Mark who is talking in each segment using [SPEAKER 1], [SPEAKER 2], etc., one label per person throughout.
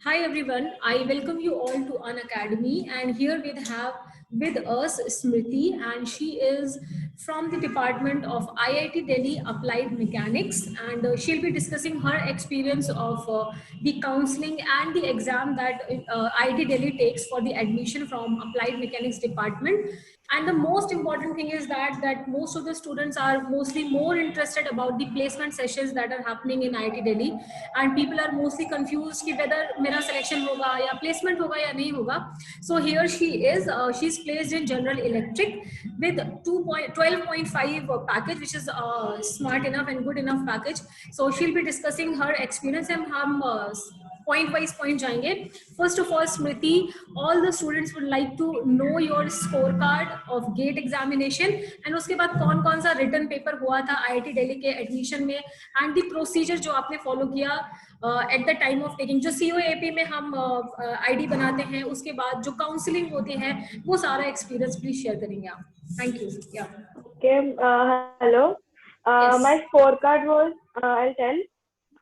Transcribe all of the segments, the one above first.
[SPEAKER 1] Hi everyone, I welcome you all to An Academy, and here we have with us Smriti, and she is from the department of IIT Delhi Applied Mechanics, and she'll be discussing her experience of the counseling and the exam that IIT Delhi takes for the admission from Applied Mechanics department. And the most important thing is that most of the students are mostly more interested about the placement sessions that are happening in IIT Delhi, and people are mostly confused कि whether मेरा selection होगा या placement होगा या नहीं होगा. So here she is. She's placed in General Electric with 12.5 package, which is smart enough and good enough package. So she'll be discussing her experience, and हम point wise point जाएंगे. First of all, Smriti, all the students would like to know your scorecard of GATE examination, and उसके बाद कौन कौन सा written paper हुआ था IIT Delhi के admission में, and the procedure जो आपने follow किया at the time of taking. जो COAP में हम ID बनाते हैं, उसके बाद जो counseling होती है, वो सारा experience please share करेंगे आप. Thank you. Yeah.
[SPEAKER 2] Okay. Hello.
[SPEAKER 1] Yes.
[SPEAKER 2] My scorecard was, I'll tell.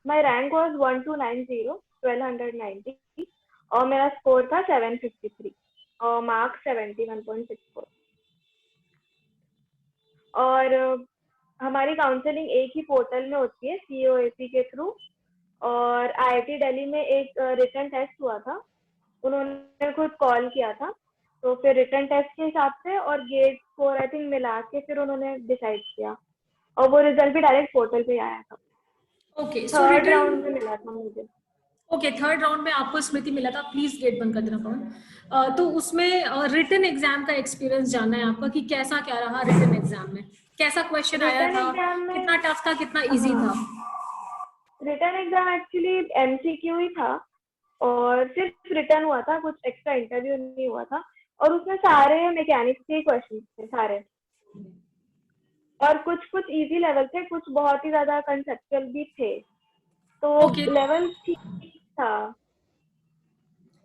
[SPEAKER 2] My rank was 1290, 1290. और मेरा स्कोर था 753 और मार्क्स 71.64. और हमारी काउंसलिंग एक ही पोर्टल में होती है COAP के थ्रू, और IIT दिल्ली में एक रिटन टेस्ट हुआ था. उन्होंने खुद कॉल किया था, तो फिर रिटन टेस्ट के हिसाब से और गेट स्कोर आई थिंक मिला के फिर उन्होंने डिसाइड किया, और वो रिजल्ट भी डायरेक्ट पोर्टल पे आया था.
[SPEAKER 1] Okay. So
[SPEAKER 2] third
[SPEAKER 1] written.
[SPEAKER 2] Round में मिला था मुझे.
[SPEAKER 1] ओके, थर्ड राउंड में आपको स्मृति मिला था. प्लीज गेट बंद कर देना फोन. तो उसमें रिटन एग्जाम का एक्सपीरियंस जानना है आपका कि कैसा क्या रहा रिटन एग्जाम में, कैसा क्वेश्चन आया था, कितना टफ था, कितना इजी था.
[SPEAKER 2] रिटन एग्जाम एक्चुअली MCQ ही था और सिर्फ रिटन हुआ था, कुछ एक्स्ट्रा इंटरव्यू नहीं हुआ था, और उसमें सारे मैकेनिक्स के क्वेश्चन थे सारे, और कुछ कुछ इजी लेवल थे, कुछ बहुत ही ज्यादा कंसेप्चुअल भी थे, तो लेवल ठीक था.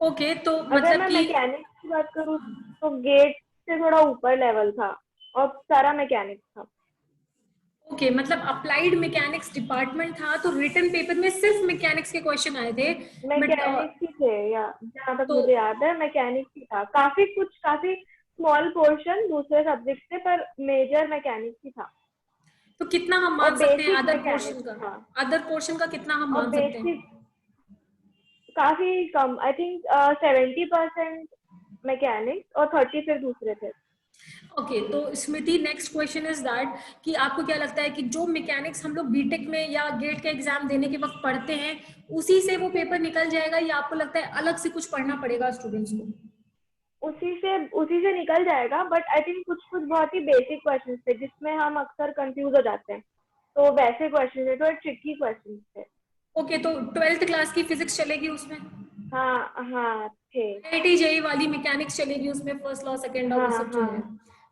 [SPEAKER 1] ओके, तो
[SPEAKER 2] अगर
[SPEAKER 1] मतलब
[SPEAKER 2] मैं
[SPEAKER 1] कि
[SPEAKER 2] मैकेनिक्स की बात करूँ तो गेट से थोड़ा ऊपर लेवल था और सारा मैकेनिक्स था.
[SPEAKER 1] ओके, मतलब अप्लाइड मैकेनिक्स डिपार्टमेंट था, तो रिटन पेपर में सिर्फ मैकेनिक्स के क्वेश्चन आए थे.
[SPEAKER 2] मैकेनिक्स ही थे, या जहाँ तक
[SPEAKER 1] तो
[SPEAKER 2] मुझे याद है मैकेनिक्स ही था. काफी स्मॉल पोर्शन दूसरे सब्जेक्ट से, पर मेजर मैकेनिक्स ही था.
[SPEAKER 1] तो कितना हम मान सकते हैं अदर पोर्शन का, अदर पोर्शन का कितना हम मान सकते हैं?
[SPEAKER 2] काफी कम, आई थिंक 70% मैकेनिक्स और 30 फिर दूसरे थे.
[SPEAKER 1] ओके, तो स्मृति, नेक्स्ट क्वेश्चन इज दैट कि आपको क्या लगता है कि जो मैकेनिक्स हम लोग बीटेक में या गेट का एग्जाम देने के वक्त पढ़ते हैं, उसी से वो पेपर निकल जाएगा, या आपको लगता है अलग से कुछ पढ़ना पड़ेगा स्टूडेंट्स को?
[SPEAKER 2] उसी से निकल जाएगा, बट आई थिंक कुछ बहुत ही बेसिक क्वेश्चन थे जिसमें हम अक्सर कंफ्यूज हो जाते हैं, तो वैसे क्वेश्चन थे, तो ट्रिकी क्वेश्चन थे.
[SPEAKER 1] ओके, तो 12th क्लास की फिजिक्स चलेगी उसमें?
[SPEAKER 2] हाँ थे.
[SPEAKER 1] IIT JEE वाली मैकेनिक्स चलेगी उसमें, फर्स्ट लॉ सेकंड लॉ सब जो है.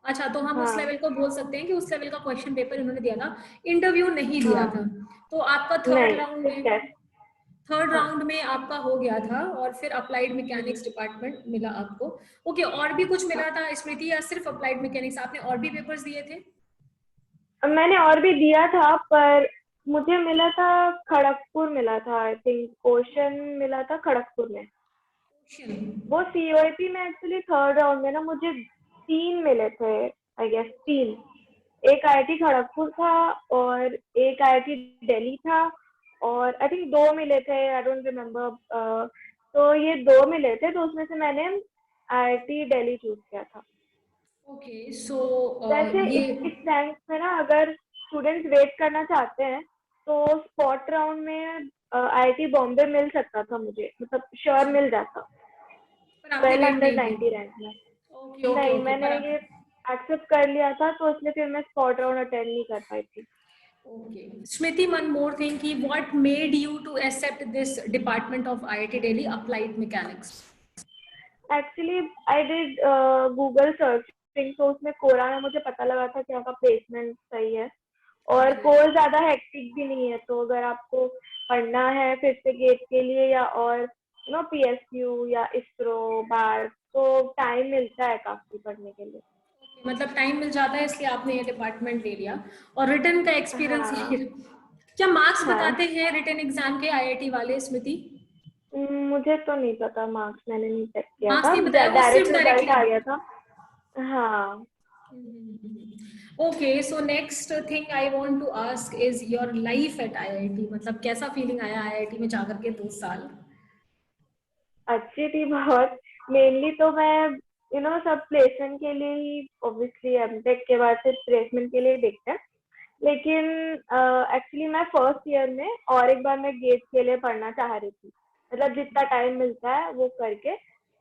[SPEAKER 1] अच्छा, तो हम उस लेवल को बोल सकते हैं कि उस लेवल का क्वेश्चन पेपर इन्होंने दिया था, इंटरव्यू नहीं दिया था. तो आपका थर्ड राउंड में आपका हो गया था, और फिर अप्लाइड मैकेनिक्स डिपार्टमेंट मिला आपको. ओके, और भी कुछ मिला था स्मृति, या सिर्फ अप्लाइड मैकेनिक्स? आपने और भी पेपर्स दिए थे?
[SPEAKER 2] मैंने और भी दिया था, पर मुझे मिला था खड़गपुर मिला था, आई थिंक क्वेश्चन मिला था खड़गपुर में. वो COAP में एक्चुअली थर्ड राउंड में ना मुझे 3 मिले थे, आई गेस 3. एक IIT खड़गपुर था और एक IIT दिल्ली था, और आई थिंक 2 मिले थे, आई डोंट रिमेम्बर. तो ये 2 मिले थे, तो उसमें से मैंने IIT दिल्ली चूज किया था.
[SPEAKER 1] ओके, सो
[SPEAKER 2] वैसे इस रैंक में ना अगर स्टूडेंट्स वेट करना चाहते हैं तो स्पॉट राउंड में IIT बॉम्बे मिल सकता था मुझे, मतलब श्योर मिल जाता 1290 रैंक में. नहीं, मैंने ये एक्सेप्ट कर लिया था, तो इसलिए फिर मैं स्पॉट राउंड अटेंड नहीं कर पाई थी.
[SPEAKER 1] Okay, Smriti, one more thing, कि what made you to accept this department of IIT Delhi Applied Mechanics?
[SPEAKER 2] Actually, I did Google searching, तो उसमें कोरा में मुझे पता लगा था कि आपका प्लेसमेंट सही है, और कोर्स ज्यादा हेक्टिक भी नहीं है, तो अगर आपको पढ़ना है फिर से गेट के लिए या और PSU या ISRO बार, तो टाइम मिलता है काफी पढ़ने के लिए.
[SPEAKER 1] मतलब टाइम मिल जाता है, इसलिए आपने ये डिपार्टमेंट ले लिया. और रिटन का एक्सपीरियंस क्या मार्क्स बताते हैं रिटन एग्जाम के IIT वाले स्मृति?
[SPEAKER 2] मुझे तो नहीं पता, मार्क्स मैंने नहीं चेक किया
[SPEAKER 1] मार्क्स
[SPEAKER 2] था,
[SPEAKER 1] नहीं बताया, वो
[SPEAKER 2] डायरेक्ट
[SPEAKER 1] सिर्फ
[SPEAKER 2] रिजल्ट आ
[SPEAKER 1] डायरेक्टली।
[SPEAKER 2] गया था। हाँ।
[SPEAKER 1] Okay, so next thing I want to ask is your life at IIT, मतलब कैसा फीलिंग आया आईआईटी में जाकर के 2 साल?
[SPEAKER 2] अच्छी थी बहुत। मेनली तो मैं सब प्लेसमेंट के लिए ही, ऑब्वियसली एमटेक के बाद से प्लेसमेंट के लिए ही देखते हैं। लेकिन एक्चुअली मैं फर्स्ट ईयर में और एक बार मैं गेट के लिए पढ़ना चाह रही थी, मतलब जितना टाइम मिलता है वो करके।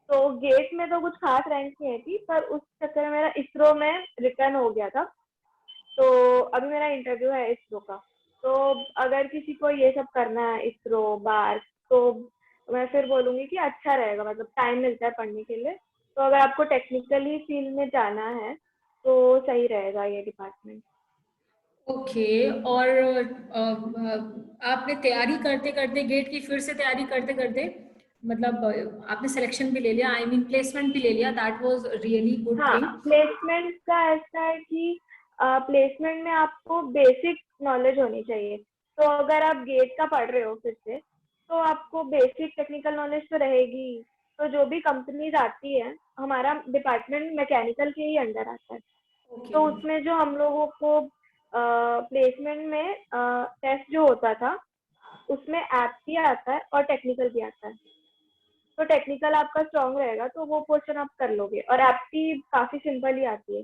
[SPEAKER 2] तो गेट में तो कुछ खास रैंक नहीं आई थी, पर उस चक्कर में मेरा इसरो में रिटर्न हो गया था। तो अभी मेरा इंटरव्यू है इसरो का। तो अगर किसी को ये सब करना है, इसरो, बार, तो मैं फिर बोलूंगी कि अच्छा रहेगा, मतलब टाइम मिलता है पढ़ने के लिए। तो अगर आपको टेक्निकली फील्ड में जाना है तो सही रहेगा ये डिपार्टमेंट।
[SPEAKER 1] ओके, और आपने तैयारी करते करते गेट की, फिर से तैयारी करते करते, मतलब आपने सिलेक्शन भी ले लिया, आई मीन प्लेसमेंट भी ले लिया, दैट वाज रियली गुड
[SPEAKER 2] हाँ,
[SPEAKER 1] थिंग।
[SPEAKER 2] प्लेसमेंट का ऐसा है कि प्लेसमेंट में आपको बेसिक नॉलेज होनी चाहिए। तो अगर आप गेट का पढ़ रहे हो फिर से, तो आपको बेसिक टेक्निकल नॉलेज तो रहेगी। तो जो भी कंपनीज आती है, हमारा डिपार्टमेंट मैकेनिकल के ही अंडर आता है।
[SPEAKER 1] ओके।
[SPEAKER 2] तो उसमें जो हम लोगों को प्लेसमेंट में टेस्ट जो होता था, उसमें ऐप भी आता है और टेक्निकल भी आता है। तो टेक्निकल आपका स्ट्रांग रहेगा तो वो पोर्शन आप कर लोगे, और आपकी काफी सिंपल ही आती है।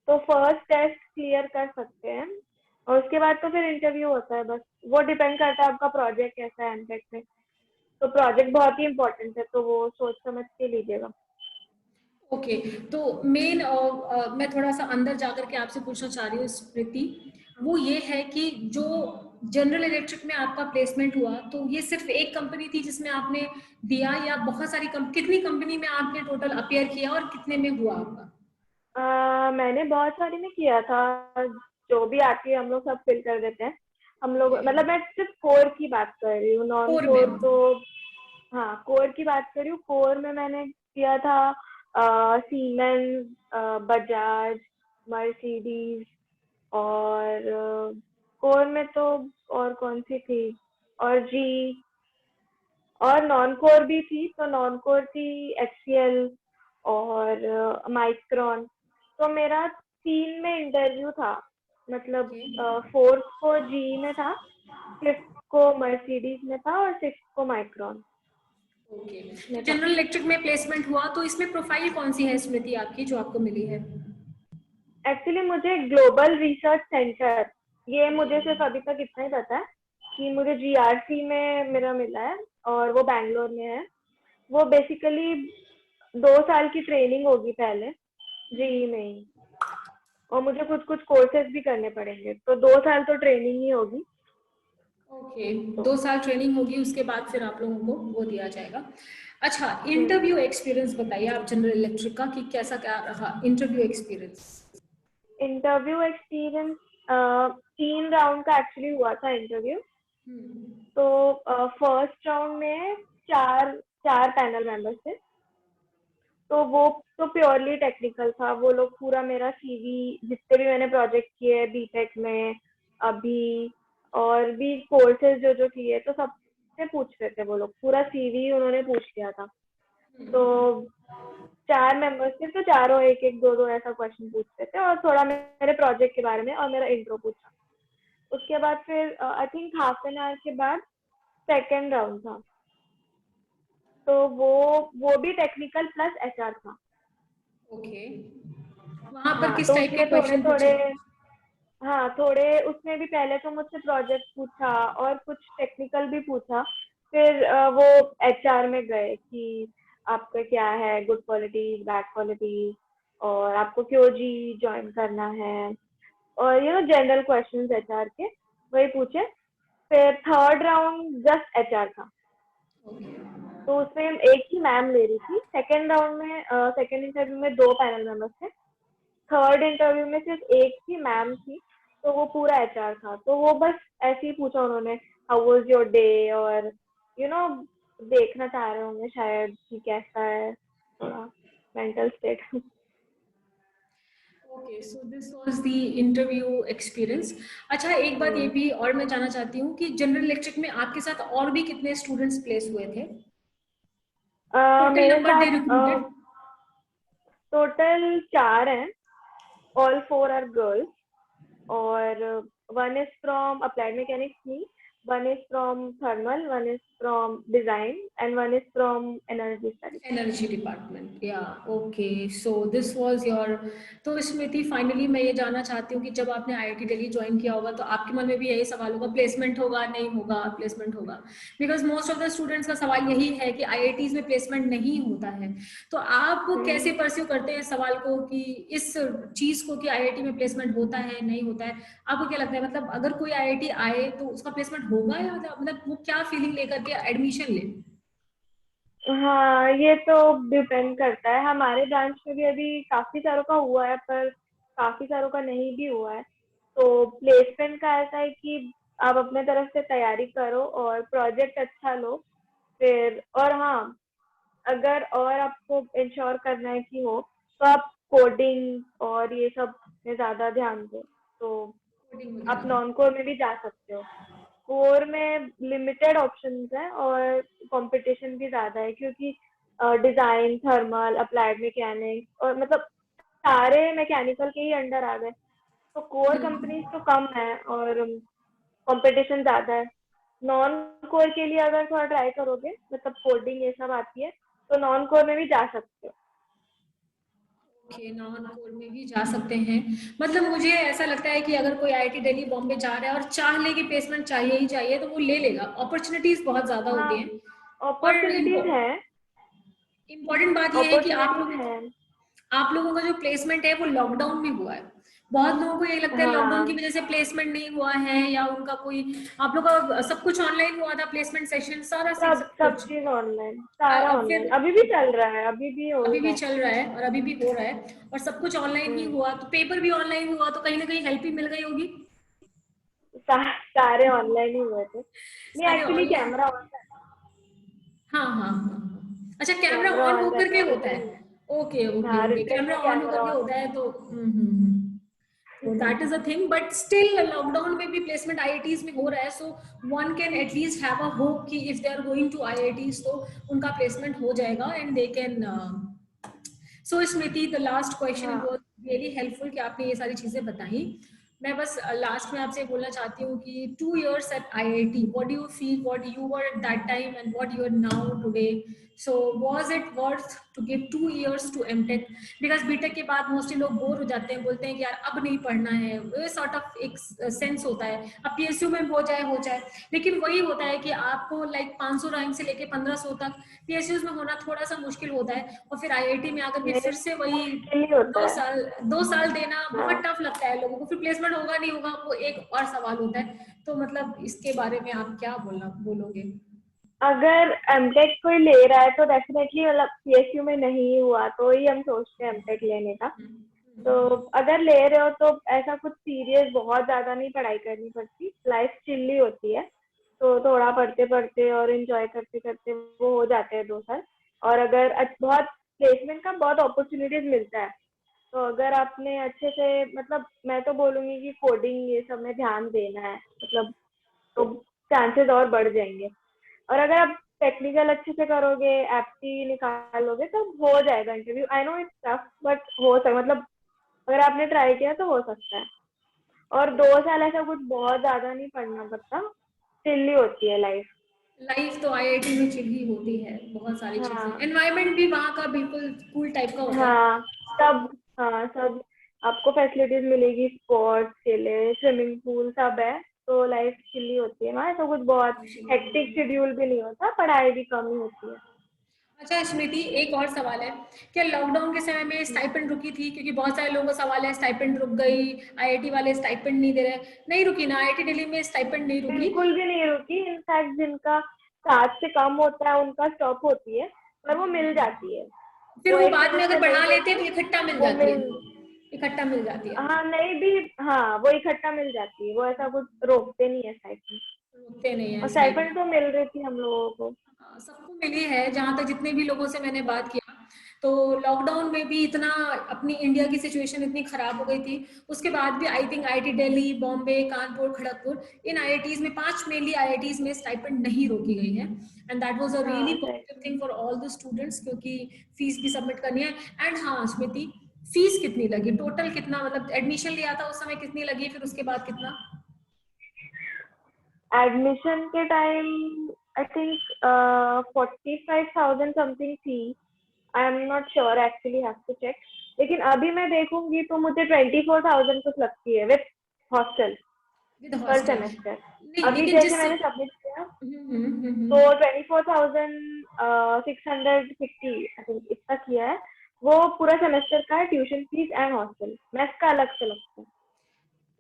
[SPEAKER 2] तो फर्स्ट टेस्ट क्लियर कर सकते हैं, और उसके बाद तो फिर इंटरव्यू होता है बस। वो डिपेंड करता है आपका प्रोजेक्ट कैसा है एमटेक में। तो प्रोजेक्ट बहुत ही इंपॉर्टेंट है, तो वो सोच समझ के लीजिएगा।
[SPEAKER 1] ओके, तो मेन मैं थोड़ा सा अंदर जाकर के आपसे पूछना चाह रही हूँ स्मृति, वो ये है कि जो जनरल इलेक्ट्रिक में आपका प्लेसमेंट हुआ, तो ये सिर्फ एक कंपनी थी जिसमें आपने दिया, या बहुत सारी कितनी कंपनी में आपने टोटल अपेयर किया और कितने में हुआ आपका?
[SPEAKER 2] मैंने बहुत सारी में किया था। जो भी आती है हम लोग सब फिल कर देते हैं। हम लोग,
[SPEAKER 1] ओके,
[SPEAKER 2] मतलब मैं सिर्फ कोर की बात कर रही हूँ, नॉन
[SPEAKER 1] कोर
[SPEAKER 2] कोर
[SPEAKER 1] में।
[SPEAKER 2] तो। हाँ, कोर की बात कर रही हूँ। कोर में मैंने किया था सीमेंस, बजाज, मर्सिडीज, और कोर में तो और कौन सी थी, और जी। और नॉन कोर भी थी, तो नॉन कोर थी एचसीएल और माइक्रॉन। तो मेरा 3 में इंटरव्यू था, मतलब
[SPEAKER 1] ओके,
[SPEAKER 2] 4th को जी में था, 5th को मर्सिडीज में था, और 6th को माइक्रॉन
[SPEAKER 1] ओके। तो
[SPEAKER 2] में था।
[SPEAKER 1] जनरल इलेक्ट्रिक में प्लेसमेंट हुआ, तो इसमें प्रोफाइल कौन सी है स्मृति आपकी जो आपको मिली है?
[SPEAKER 2] एक्चुअली मुझे ग्लोबल रिसर्च सेंटर, ये मुझे सिर्फ अभी तक इतना ही पता है कि मुझे जीआरसी में मेरा मिला है, और वो बैंगलोर में है। वो बेसिकली 2 साल की ट्रेनिंग होगी पहले, जेई में ही। और मुझे कुछ कुछ कोर्सेज भी करने पड़ेंगे, तो 2 साल तो ट्रेनिंग ही होगी।
[SPEAKER 1] ओके,
[SPEAKER 2] तो
[SPEAKER 1] 2 साल ट्रेनिंग होगी, उसके बाद फिर आप लोगों को वो दिया जाएगा। अच्छा,
[SPEAKER 2] हम्म
[SPEAKER 1] इंटरव्यू एक्सपीरियंस बताइए आप जनरल इलेक्ट्रिक का, कि कैसा क्या रहा interview experience?
[SPEAKER 2] Interview experience, 3 round का एक्चुअली हुआ था इंटरव्यू। तो फर्स्ट राउंड में चार चार पैनल मेंबर्स थे। तो वो तो प्योरली टेक्निकल था। वो लोग पूरा मेरा सीवी, जितने भी मैंने प्रोजेक्ट किए बीटेक में अभी, और भी कोर्सेज जो जो किए, तो सबसे पूछ रहे थे वो लोग। पूरा सीवी उन्होंने पूछ लिया था। तो 4 मेंबर्स थे, तो चारों एक एक दो दो ऐसा क्वेश्चन पूछते थे, और थोड़ा मेरे प्रोजेक्ट के बारे में और मेरा इंट्रो पूछा। उसके बाद फिर I think half an hour के बाद सेकेंड राउंड था। तो वो भी टेक्निकल प्लस एचआर था।
[SPEAKER 1] ओके, वहां पर
[SPEAKER 2] हाँ,
[SPEAKER 1] किस
[SPEAKER 2] तो
[SPEAKER 1] टाइप के
[SPEAKER 2] उसमें थोड़े
[SPEAKER 1] क्वेश्चन
[SPEAKER 2] थोड़े,
[SPEAKER 1] पूछे?
[SPEAKER 2] हाँ थोड़े उसमें भी पहले तो मुझसे प्रोजेक्ट पूछा और कुछ टेक्निकल भी पूछा। फिर वो एचआर में गए कि आपका क्या है गुड क्वालिटीज, बैड क्वालिटीज, और आपको क्यों जी ज्वाइन करना है, और जनरल क्वेश्चंस एचआर के वही पूछे। फिर थर्ड राउंड जस्ट एचआर था।
[SPEAKER 1] ओके,
[SPEAKER 2] तो उसमें एक ही मैम ले रही थी। सेकेंड राउंड में, सेकेंड इंटरव्यू में 2 पैनल मेंबर्स थे। थर्ड इंटरव्यू में सिर्फ एक ही मैम थी, तो वो पूरा एचआर था। तो वो बस ऐसे ही पूछा उन्होंने, हाउ वाज योर डे, और यू नो देखना चाह रहे होंगे शायद कि कैसा है थोड़ा mental state.
[SPEAKER 1] Okay, so this was the interview experience. अच्छा, एक बात ये भी और मैं जानना चाहती हूँ कि जनरल इलेक्ट्रिक में आपके साथ और भी कितने स्टूडेंट्स प्लेस हुए थे? टोटल
[SPEAKER 2] मेरे
[SPEAKER 1] नंबर दे
[SPEAKER 2] साथ
[SPEAKER 1] रिक्रूटेड?
[SPEAKER 2] टोटल 4 हैं, ऑल 4 आर गर्ल्स, और one is from applied mechanics, me, one is from thermal, one is from design, and one is from energy studies.
[SPEAKER 1] Energy department, या okay. So this was your. तो Smriti, finally मैं ये जानना चाहती हूँ कि जब आपने आईआईटी दिल्ली ज्वाइन किया होगा तो आपके मन में भी यही सवाल होगा, प्लेसमेंट होगा नहीं होगा, प्लेसमेंट होगा? Because most of the students का सवाल यही है कि आईआईटीज में प्लेसमेंट नहीं होता है। तो आप कैसे परस्यू करते हैं सवाल को कि इस चीज को कि आईआईटी में प्लेसमेंट होता है नहीं होता है? आपको क्या लगता है, मतलब अगर कोई आईआईटी आए तो उसका प्लेसमेंट होगा, या मतलब वो क्या फीलिंग लेकर के एडमिशन ले?
[SPEAKER 2] हाँ, ये तो डिपेंड करता है। हमारे ब्रांच में भी अभी काफी सारों का हुआ है, पर काफी सारों का नहीं भी हुआ है। तो प्लेसमेंट का ऐसा है कि आप अपने तरफ से तैयारी करो और प्रोजेक्ट अच्छा लो फिर। और हाँ, अगर और आपको इंश्योर करना है कि हो, तो आप कोडिंग और ये सब में ज्यादा ध्यान दो। तो
[SPEAKER 1] कोडिंग
[SPEAKER 2] आप
[SPEAKER 1] वगैरह?
[SPEAKER 2] नॉन कोर में भी जा सकते हो। कोर में लिमिटेड ऑप्शंस है और कंपटीशन भी ज्यादा है, क्योंकि डिजाइन, थर्मल, अप्लाइड मैकेनिक्स और मतलब सारे मैकेनिकल के ही अंडर आ गए। तो कोर कंपनीज तो कम है और कंपटीशन ज्यादा है। नॉन कोर के लिए अगर थोड़ा ट्राई करोगे, मतलब कोडिंग ये सब आती है, तो नॉन कोर में भी जा सकते हो।
[SPEAKER 1] ओके, नॉन कोर में भी जा सकते हैं। मतलब मुझे ऐसा लगता है कि अगर कोई आईआईटी दिल्ली बॉम्बे जा रहा है और चाह ले कि प्लेसमेंट चाहिए ही चाहिए तो वो ले लेगा, अपॉर्चुनिटीज बहुत ज्यादा
[SPEAKER 2] हाँ,
[SPEAKER 1] होती हैं। पर
[SPEAKER 2] अपॉर्चुनिटीज है।
[SPEAKER 1] इम्पोर्टेंट बात यह है कि
[SPEAKER 2] अपॉर्चुनिटीज है।
[SPEAKER 1] आप लोगों का जो प्लेसमेंट है वो लॉकडाउन में हुआ है। बहुत लोगों को ये लगता है लॉकडाउन की
[SPEAKER 2] हाँ,
[SPEAKER 1] वजह से प्लेसमेंट नहीं हुआ है, या उनका कोई, आप लोग का सब कुछ ऑनलाइन हुआ था, प्लेसमेंट सेशन सारा
[SPEAKER 2] सब
[SPEAKER 1] सब
[SPEAKER 2] सब
[SPEAKER 1] कुछ।
[SPEAKER 2] चीज ऑनलाइन, सारा ऑनलाइन,
[SPEAKER 1] फिर
[SPEAKER 2] अभी भी चल रहा है, अभी भी हो
[SPEAKER 1] अभी
[SPEAKER 2] रहा
[SPEAKER 1] भी
[SPEAKER 2] है।
[SPEAKER 1] चल रहा है और अभी भी हो रहा है, और सब कुछ ऑनलाइन ही
[SPEAKER 2] हम्म।
[SPEAKER 1] हुआ, तो पेपर भी ऑनलाइन हुआ, तो कहीं ना कहीं हेल्प ही मिल गई होगी।
[SPEAKER 2] सारे ऑनलाइन ही हुए थे। नहीं,
[SPEAKER 1] सारे
[SPEAKER 2] एक्चुअली
[SPEAKER 1] ऑनलाइन।
[SPEAKER 2] कैमरा ऑन था।
[SPEAKER 1] हाँ हाँ हाँ हाँ। अच्छा, कैमरा
[SPEAKER 2] कैमरा
[SPEAKER 1] ऑन
[SPEAKER 2] ऑन
[SPEAKER 1] होकर
[SPEAKER 2] रहता
[SPEAKER 1] के
[SPEAKER 2] है
[SPEAKER 1] होता है?
[SPEAKER 2] रिटर्न।
[SPEAKER 1] ओके ओके
[SPEAKER 2] हाँ,
[SPEAKER 1] ओके,
[SPEAKER 2] रिटर्न
[SPEAKER 1] कैमरा
[SPEAKER 2] में
[SPEAKER 1] ऑन
[SPEAKER 2] कैमरा
[SPEAKER 1] होकर के
[SPEAKER 2] ऑन
[SPEAKER 1] होता
[SPEAKER 2] होता
[SPEAKER 1] है तो तो that is a thing. But still lockdown में भी प्लेसमेंट आईआईटीज में हो रहा है, so one can at least have a hope कि if they are going to IITs तो उनका प्लेसमेंट हो जाएगा and they can. So Smriti, the last
[SPEAKER 2] है।
[SPEAKER 1] क्वेश्चन
[SPEAKER 2] हाँ।
[SPEAKER 1] वाज रियली हेल्पफुल कि आपने ये सारी चीजें बताई। मैं बस लास्ट में आपसे बोलना चाहती हूँ कि 2 years at IIT, what do you feel, what you were at that time and what you are now today? So was it worth to give 2 years to MTech? Because BTech के बाद mostly लोग bore हो जाते हैं, बोलते हैं कि यार अब नहीं पढ़ना है, ये सॉर्ट ऑफ एक सेंस होता है, अब पीएसयू में हो जाए। लेकिन वही होता है कि आपको लाइक 500 रैंक से लेके 1500 तक पीएसयूज में होना थोड़ा सा मुश्किल होता है, और फिर आईआईटी में आकर के
[SPEAKER 2] नहीं,
[SPEAKER 1] फिर से वही
[SPEAKER 2] मुश्किल ही होता
[SPEAKER 1] दो
[SPEAKER 2] है।
[SPEAKER 1] साल 2 साल देना बहुत
[SPEAKER 2] हाँ,
[SPEAKER 1] टफ लगता है लोगों को, फिर प्लेसमेंट होगा नहीं होगा वो एक और सवाल होता है। तो मतलब इसके बारे में आप क्या बोलोगे?
[SPEAKER 2] अगर एमटेक कोई ले रहा है तो डेफिनेटली, मतलब पीएसयू में नहीं हुआ तो ही हम सोचते हैं एमटेक लेने का। तो अगर ले रहे हो तो ऐसा कुछ सीरियस बहुत ज्यादा नहीं पढ़ाई करनी पड़ती, लाइफ चिल्ली होती है। तो थोड़ा पढ़ते पढ़ते और एंजॉय करते करते वो हो जाते हैं 2 साल। और अगर बहुत प्लेसमेंट का बहुत अपॉर्चुनिटीज मिलता है, तो अगर आपने अच्छे से, मतलब मैं तो बोलूंगी कि कोडिंग ये सब में ध्यान देना है, मतलब तो चांसेस और बढ़ जाएंगे। और अगर आप टेक्निकल अच्छे से करोगे, एप्टी निकालोगे, तो हो जाएगा interview. I know it's tough, but हो सकता, मतलब अगर आपने ट्राई किया तो हो सकता है। और 2 साल ऐसा कुछ बहुत ज्यादा नहीं पढ़ना पड़ता, चिल्ली होती है लाइफ।
[SPEAKER 1] लाइफ तो आईआईटी में चिल ही होती है, बहुत सारी चीजें,
[SPEAKER 2] हाँ।
[SPEAKER 1] एनवायरनमेंट भी वहाँ का बिल्कुल कूल टाइप का होता है।
[SPEAKER 2] हाँ, सब। हाँ, सब आपको फैसिलिटीज मिलेगी, स्पोर्ट्स के लिए स्विमिंग पूल सब है। तो लाइफ चिल्ली होती है वहाँ, ऐसा कुछ बहुत हेक्टिक शेड्यूल भी नहीं होता, पढ़ाई भी कम ही होती है।
[SPEAKER 1] अच्छा स्मृति, एक और सवाल है, क्या लॉकडाउन के समय में स्टाइपेंड रुकी थी? क्योंकि बहुत सारे लोगों का सवाल है स्टाइपेंड रुक गई, आईआईटी वाले स्टाइपेंड नहीं दे रहे। नहीं रुकी ना, आईआईटी दिल्ली में स्टाइपेंड नहीं रुकी?
[SPEAKER 2] बिल्कुल भी नहीं रुकी। इनफैक्ट जिनका 7 से कम होता है उनका स्टॉप होती है, पर वो मिल जाती है।
[SPEAKER 1] फिर
[SPEAKER 2] वो
[SPEAKER 1] वो
[SPEAKER 2] एक
[SPEAKER 1] बाद
[SPEAKER 2] तरह
[SPEAKER 1] में
[SPEAKER 2] से
[SPEAKER 1] अगर बढ़ा
[SPEAKER 2] नहीं
[SPEAKER 1] लेते हैं
[SPEAKER 2] देते,
[SPEAKER 1] तो इकट्ठा मिल
[SPEAKER 2] वो
[SPEAKER 1] जाती है,
[SPEAKER 2] मिल।
[SPEAKER 1] इकट्ठा मिल जाती है।
[SPEAKER 2] हाँ, नहीं भी। हाँ, वो इकट्ठा मिल जाती है, वो ऐसा कुछ रोकते नहीं है स्टाइपेंड।
[SPEAKER 1] रुकते नहीं है
[SPEAKER 2] और
[SPEAKER 1] स्टाइपेंड।
[SPEAKER 2] स्टाइपेंड तो मिल रही थी हम लोगों को।
[SPEAKER 1] सबको मिली है, जहां तक जितने भी लोगों से मैंने बात किया, तो लॉकडाउन में भी इतना अपनी इंडिया की सिचुएशन इतनी खराब हो गई थी, उसके बाद भी I think IIT Delhi, Bombay, Kanpur, Kharagpur, in IITs में 5 मेनली आईआईटीज में स्टाइपेंड नहीं रोकी गई है, and that was a really
[SPEAKER 2] हाँ सही।
[SPEAKER 1] Positive thing for all the students, क्योंकि फीस भी सबमिट करनी है। एंड हाँ स्मृति, फीस कितनी लगी टोटल, कितना मतलब एडमिशन लिया था उस समय कितनी लगी, फिर उसके बाद कितना?
[SPEAKER 2] एडमिशन के टाइम आई थिंक 45,000 समथिंग थी। I am not sure actually, have to check. लेकिन अभी मैं देखूंगी तो मुझे 24,000 कुछ लगती है विद हॉस्टल
[SPEAKER 1] विद
[SPEAKER 2] पर
[SPEAKER 1] हॉस्टल?
[SPEAKER 2] सेमेस्टर।
[SPEAKER 1] नहीं
[SPEAKER 2] अभी
[SPEAKER 1] लेकिन
[SPEAKER 2] जैसे
[SPEAKER 1] जिस
[SPEAKER 2] मैंने सबमिट किया तो
[SPEAKER 1] हम्म।
[SPEAKER 2] 24,650 आई थिंक इतना किया है। वो पूरा सेमेस्टर का है, tuition fees and hostel, math का अलग से लगता है।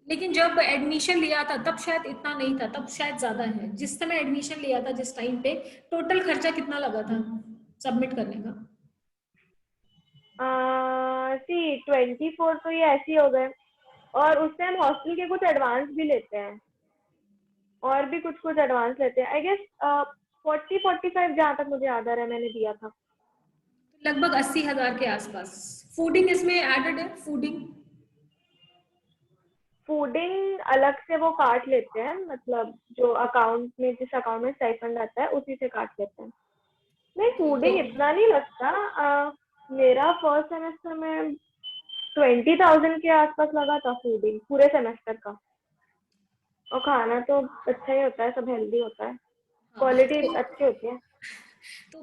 [SPEAKER 1] लेकिन जब एडमिशन लिया था तब शायद इतना नहीं था, तब शायद ज्यादा है। जिस समय एडमिशन लिया था जिस टाइम पे, टोटल खर्चा कितना लगा था सबमिट करने का?
[SPEAKER 2] सी 24 तो ये ऐसे ही हो गए, और उस टाइम हॉस्टल के कुछ एडवांस भी लेते हैं, और भी कुछ कुछ एडवांस लेते हैं। आई गेस 40-45 जहाँ तक मुझे याद आ रहा है मैंने दिया था।
[SPEAKER 1] तो लगभग 80,000 के आसपास। फूडिंग इसमें एडेड है? फूडिंग
[SPEAKER 2] फूडिंग अलग से वो काट लेते हैं, मतलब जो अकाउंट में, जिस अकाउंट में स्टाइपेंड आता है उसी से काट लेते हैं। नहीं,
[SPEAKER 1] तो
[SPEAKER 2] फूडिंग इतना नहीं लगता। मेरा फर्स्ट सेमेस्टर में 20,000 के आसपास लगा था फूडिंग पूरे सेमेस्टर का। और खाना तो अच्छा ही होता है, सब हेल्दी होता है,
[SPEAKER 1] हाँ
[SPEAKER 2] क्वालिटी
[SPEAKER 1] तो
[SPEAKER 2] अच्छी होती है।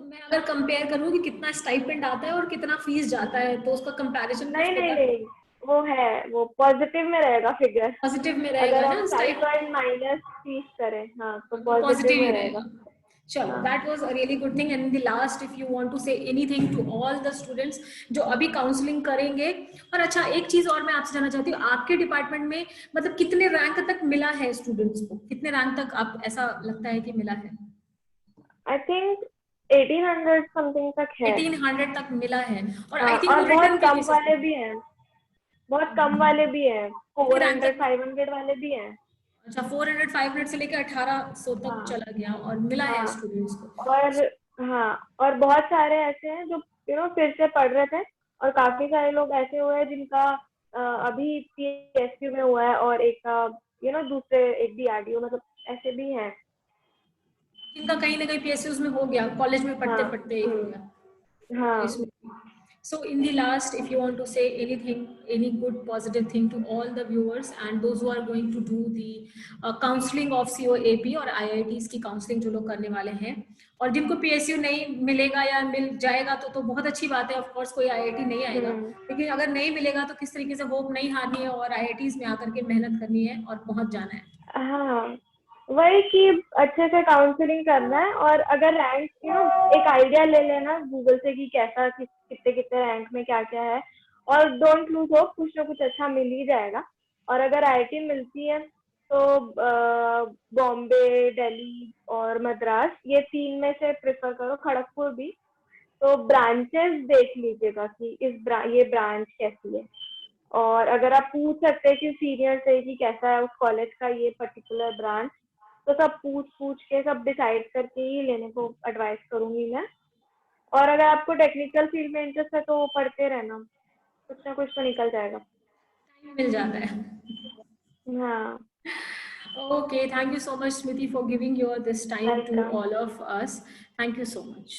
[SPEAKER 1] मैं अगर कंपेयर करूँ कि कितना स्टाइपेंड आता है और कितना फीस जाता है, तो उसका कंपैरिजन कुछ
[SPEAKER 2] नहीं नहीं
[SPEAKER 1] पता?
[SPEAKER 2] नहीं, वो है, वो पॉजिटिव में रहेगा फिगर।
[SPEAKER 1] पॉजिटिव में
[SPEAKER 2] अगर
[SPEAKER 1] रहेगा
[SPEAKER 2] हम
[SPEAKER 1] ना स्टाइप?
[SPEAKER 2] स्टाइपेंड माइनस फीस करें, हाँ, तो
[SPEAKER 1] तो
[SPEAKER 2] पॉजिटिव
[SPEAKER 1] पॉजिटिव
[SPEAKER 2] में
[SPEAKER 1] ही
[SPEAKER 2] रहेगा।
[SPEAKER 1] रहेगा। चलो,
[SPEAKER 2] हाँ
[SPEAKER 1] that was a really good thing. And in the last, if you want to say anything to all the students जो अभी काउंसलिंग करेंगे। और अच्छा, एक चीज और मैं आपसे जानना चाहती हूँ, आपके डिपार्टमेंट में मतलब कितने रैंक तक मिला है स्टूडेंट्स को, कितने रैंक तक आप ऐसा लगता है कि मिला है?
[SPEAKER 2] आई थिंक 1800 समथिंग तक है।
[SPEAKER 1] 1800 तक मिला है, और आई
[SPEAKER 2] हाँ,
[SPEAKER 1] थिंक
[SPEAKER 2] और
[SPEAKER 1] वो
[SPEAKER 2] बहुत
[SPEAKER 1] रिटर्न के
[SPEAKER 2] कम
[SPEAKER 1] बेसिस पे
[SPEAKER 2] वाले भी हैं, बहुत कम वाले भी हैं,
[SPEAKER 1] कितने रैंक
[SPEAKER 2] 400
[SPEAKER 1] तक?
[SPEAKER 2] 500 वाले भी हैं।
[SPEAKER 1] अच्छा, 400 500 से लेकर 1800 तक
[SPEAKER 2] हाँ
[SPEAKER 1] चला गया और मिला है
[SPEAKER 2] हाँ।
[SPEAKER 1] स्टूडेंट्स को।
[SPEAKER 2] और हाँ, और बहुत सारे ऐसे हैं जो फिर से पढ़ रहे थे, और काफी सारे लोग ऐसे हुए हैं जिनका अभी पीएसयू में हुआ है, और एक का दूसरे एक डीआरडीओ, मतलब ऐसे भी हैं।
[SPEAKER 1] जिनका कहीं ना कहीं पीएसयूज में हो गया, कॉलेज में पढ़ते
[SPEAKER 2] हाँ।
[SPEAKER 1] पढ़ते ही हो गया।
[SPEAKER 2] हाँ।
[SPEAKER 1] Nice. So in the last, if you want to say anything, any good positive thing to all the viewers and those who are going to do the counseling of COAP और IITs की counseling जो लोग करने वाले हैं, और जिनको PSU नहीं मिलेगा या मिल जाएगा तो बहुत अच्छी बात है। ऑफ कोर्स कोई IIT नहीं आएगा,
[SPEAKER 2] हम्म।
[SPEAKER 1] लेकिन अगर नहीं मिलेगा तो किस तरीके से होप नहीं हारनी है और IITs में आकर के मेहनत करनी है और पहुंच जाना है।
[SPEAKER 2] हाँ, वही कि अच्छे से काउंसलिंग करना है, और अगर रैंक एक आइडिया ले लेना गूगल से कि कैसा कितने कितने रैंक में क्या क्या है, और डोंट लूज होप, कुछ ना कुछ अच्छा मिल ही जाएगा। और अगर आईआईटी मिलती है तो बॉम्बे, दिल्ली और मद्रास, ये 3 में से प्रेफर करो, खड़गपुर भी। तो ब्रांचेस देख लीजिएगा कि ये ब्रांच कैसी है, और अगर आप पूछ सकते हैं कि सीनियर से कि कैसा है उस कॉलेज का ये पर्टिकुलर ब्रांच, तो सब पूछ पूछ के सब डिसाइड करके ही लेने को एडवाइस करूंगी मैं। और अगर आपको टेक्निकल फील्ड में इंटरेस्ट है तो पढ़ते रहना, कुछ ना कुछ तो निकल जाएगा।
[SPEAKER 1] टाइम मिल जाता है।
[SPEAKER 2] हाँ।
[SPEAKER 1] Okay, thank you so much, Smriti, for giving your this time to
[SPEAKER 2] welcome.
[SPEAKER 1] all of us. Thank you so much.